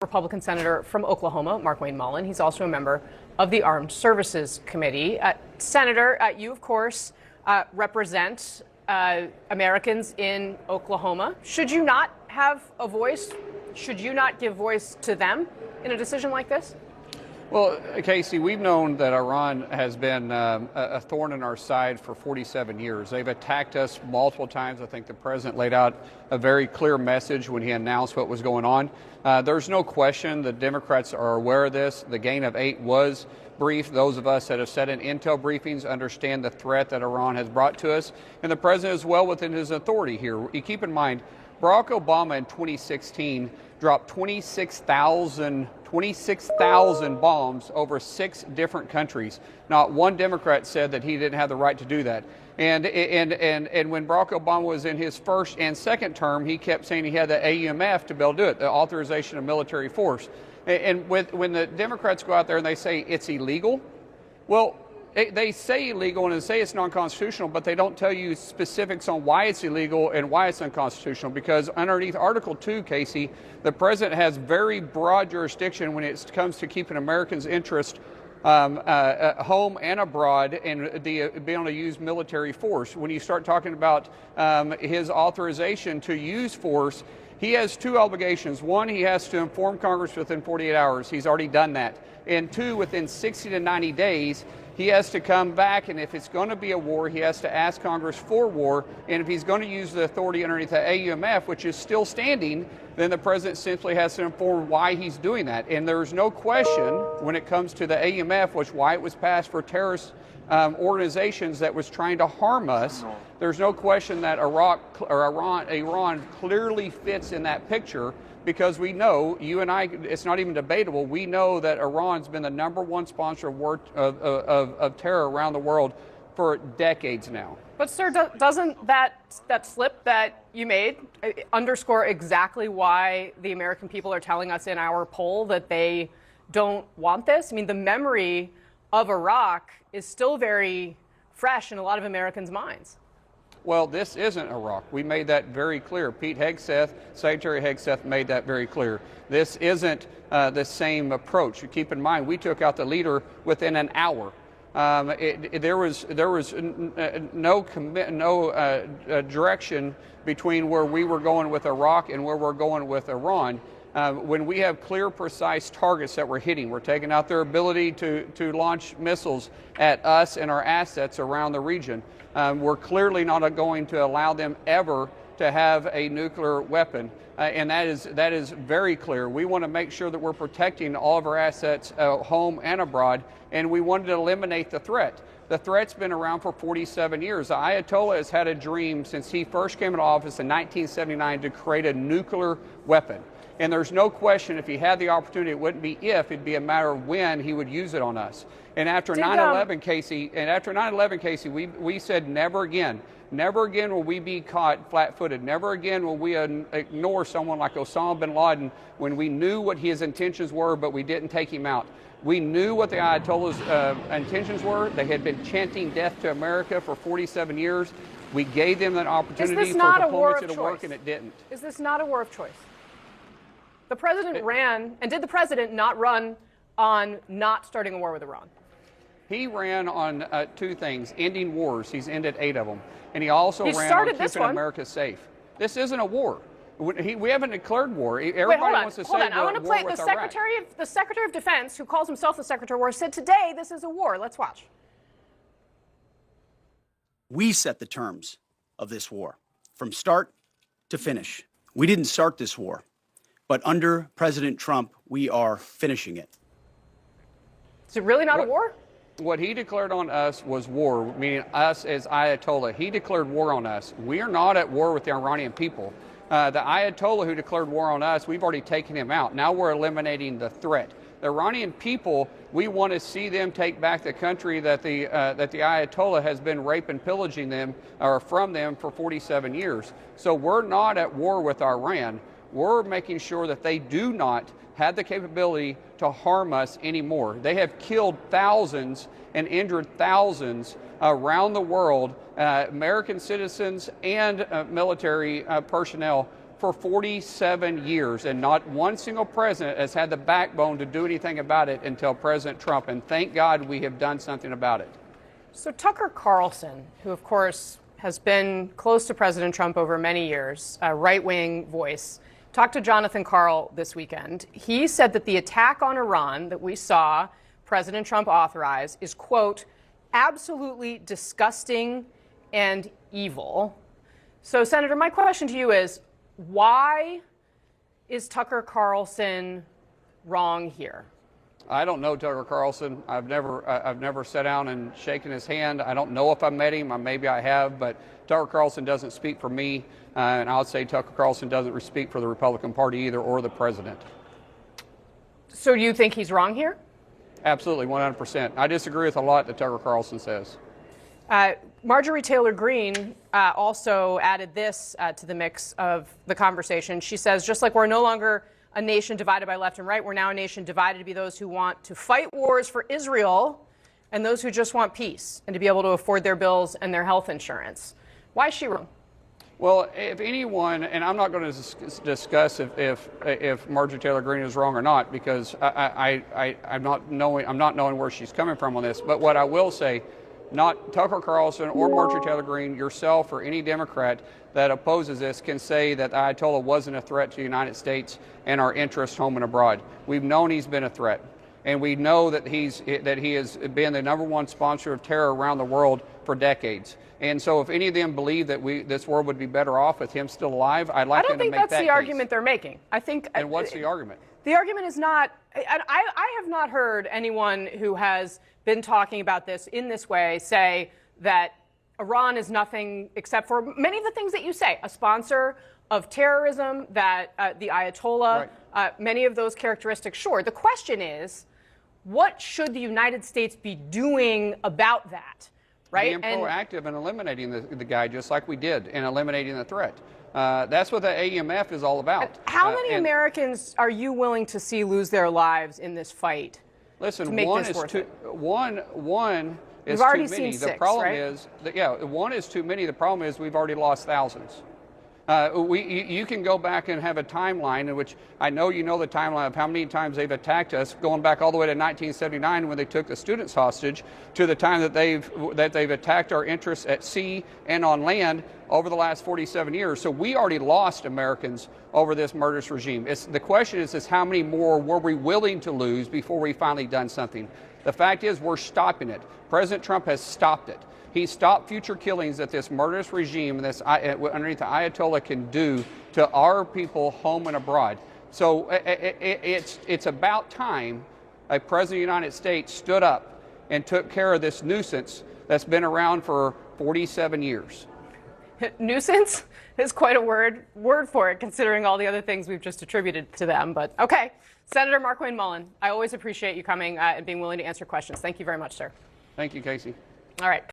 Republican Senator from Oklahoma, Markwayne Mullin. He's also a member of the Armed Services Committee. Senator, you, of course, represent Americans in Oklahoma. Should you not have a voice? Should you not give voice to them in a decision like this? Well, Kasie, we've known that Iran has been a thorn in our side for 47 years. They've attacked us multiple times. I think the president laid out a very clear message when he announced what was going on. There's no question the Democrats are aware of this. The Gain of 8 was briefed. Those of us that have sat in intel briefings understand the threat that Iran has brought to us. And the president is well within his authority here. You keep in mind, Barack Obama in 2016 dropped 26,000 bombs over 6 different countries. Not one Democrat said that he didn't have the right to do that. And when Barack Obama was in his first and second term, he kept saying he had the AUMF to be able to do it, the authorization of military force. And when the Democrats go out there and they say it's illegal, well, they say illegal and they say it's non-constitutional, but they don't tell you specifics on why it's illegal and why it's unconstitutional. Because underneath Article 2, Kasie, the president has very broad jurisdiction when it comes to keeping Americans' interest home and abroad, and being able to use military force. When you start talking about his authorization to use force, he has 2 obligations. 1, he has to inform Congress within 48 hours. He's already done that. And 2, within 60 to 90 days, he has to come back, and if it's going to be a war, he has to ask Congress for war. And if he's going to use the authority underneath the AUMF, which is still standing, then the president simply has to inform why he's doing that. And there's no question when it comes to the AUMF, which why it was passed for terrorist organizations that was trying to harm us. There's no question that Iran clearly fits in that picture, because we know, you and I, it's not even debatable, we know that Iran's been the #1 sponsor of war of terror around the world for decades now. But sir, doesn't that slip that you made underscore exactly why the American people are telling us in our poll that they don't want this? I mean, the memory of Iraq is still very fresh in a lot of Americans' minds. Well, this isn't Iraq. We made that very clear. Pete Hegseth, Secretary Hegseth, made that very clear. This isn't the same approach. Keep in mind, we took out the leader within an hour. There was no direction between where we were going with Iraq and where we're going with Iran. When we have clear, precise targets that we're hitting, we're taking out their ability to launch missiles at us and our assets around the region. We're clearly not going to allow them ever to have a nuclear weapon, and that is very clear. We want to make sure that we're protecting all of our assets home and abroad, and we wanted to eliminate the threat. The threat's been around for 47 years. The Ayatollah has had a dream since he first came into office in 1979 to create a nuclear weapon. And there's no question if he had the opportunity, it wouldn't be if, it'd be a matter of when he would use it on us. And after 9/11, Kasie, we said never again. Never again will we be caught flat-footed. Never again will we ignore someone like Osama bin Laden when we knew what his intentions were, but we didn't take him out. We knew what the Ayatollah's intentions were. They had been chanting death to America for 47 years. We gave them an opportunity for diplomacy to work, and it didn't. Is this not a war of choice? The president ran, and did the president not run on not starting a war with Iran? He ran on 2 things: ending wars. He's ended 8 of them. And he also ran on keeping America safe. This isn't a war. We haven't declared war. Everybody wants to say we're at war with Iraq. I want to play the Secretary of Defense, who calls himself the Secretary of War, said today this is a war. Let's watch. We set the terms of this war from start to finish. We didn't start this war, but under President Trump, we are finishing it. Is it really not a war? What he declared on us was war, meaning us as Ayatollah. He declared war on us. We are not at war with the Iranian people. The Ayatollah who declared war on us, we've already taken him out. Now we're eliminating the threat. The Iranian people, we want to see them take back the country that the Ayatollah has been raping and pillaging them or from them for 47 years. So we're not at war with Iran. We're making sure that they do not have the capability to harm us anymore. They have killed thousands and injured thousands around the world, American citizens and military personnel, for 47 years, and not one single president has had the backbone to do anything about it until President Trump, and thank God we have done something about it. So Tucker Carlson, who of course has been close to President Trump over many years, a right-wing voice, talked to Jonathan Karl this weekend. He said that the attack on Iran that we saw President Trump authorize is, quote, absolutely disgusting and evil. So, Senator, my question to you is, why is Tucker Carlson wrong here? I don't know Tucker Carlson. I've never sat down and shaken his hand. I don't know if I met him. Maybe I have, but Tucker Carlson doesn't speak for me, and I would say Tucker Carlson doesn't speak for the Republican Party either, or the president. So, do you think he's wrong here? Absolutely, 100%. I disagree with a lot that Tucker Carlson says. Marjorie Taylor Greene also added this to the mix of the conversation. She says, just like we're no longer a nation divided by left and right, we're now a nation divided to be those who want to fight wars for Israel and those who just want peace and to be able to afford their bills and their health insurance. Why is she wrong? Well, if anyone, and I'm not going to discuss if Marjorie Taylor Greene is wrong or not, because I'm not knowing where she's coming from on this. But what I will say, not Tucker Carlson or Marjorie Taylor Greene, yourself or any Democrat that opposes this can say that the Ayatollah wasn't a threat to the United States and our interests home and abroad. We've known he's been a threat, and we know that he has been the #1 sponsor of terror around the world for decades. And so if any of them believe that this world would be better off with him still alive, I'd like them to make that case. I don't think that's the argument they're making. I think. And what's the argument? The argument is not, I have not heard anyone who has been talking about this in this way say that Iran is nothing except for many of the things that you say, a sponsor of terrorism, that the Ayatollah, right. Many of those characteristics, sure. The question is, what should the United States be doing about that? Right? Being proactive in eliminating the guy, just like we did in eliminating the threat. That's what the AEMF is all about. How many Americans are you willing to see lose their lives in this fight? Listen, one is too many. The problem is that, one is too many. The problem is we've already lost thousands. You can go back and have a timeline in which I know you know the timeline of how many times they've attacked us, going back all the way to 1979 when they took the students hostage, to the time that they've attacked our interests at sea and on land over the last 47 years. So we already lost Americans over this murderous regime. The question is how many more were we willing to lose before we finally done something? The fact is we're stopping it. President Trump has stopped it. He stopped future killings that this murderous regime and this underneath the Ayatollah can do to our people home and abroad. So it's about time a president of the United States stood up and took care of this nuisance that's been around for 47 years. Nuisance is quite a word for it, considering all the other things we've just attributed to them. But okay, Senator Markwayne Mullin, I always appreciate you coming and being willing to answer questions. Thank you very much, sir. Thank you, Kasie. All right.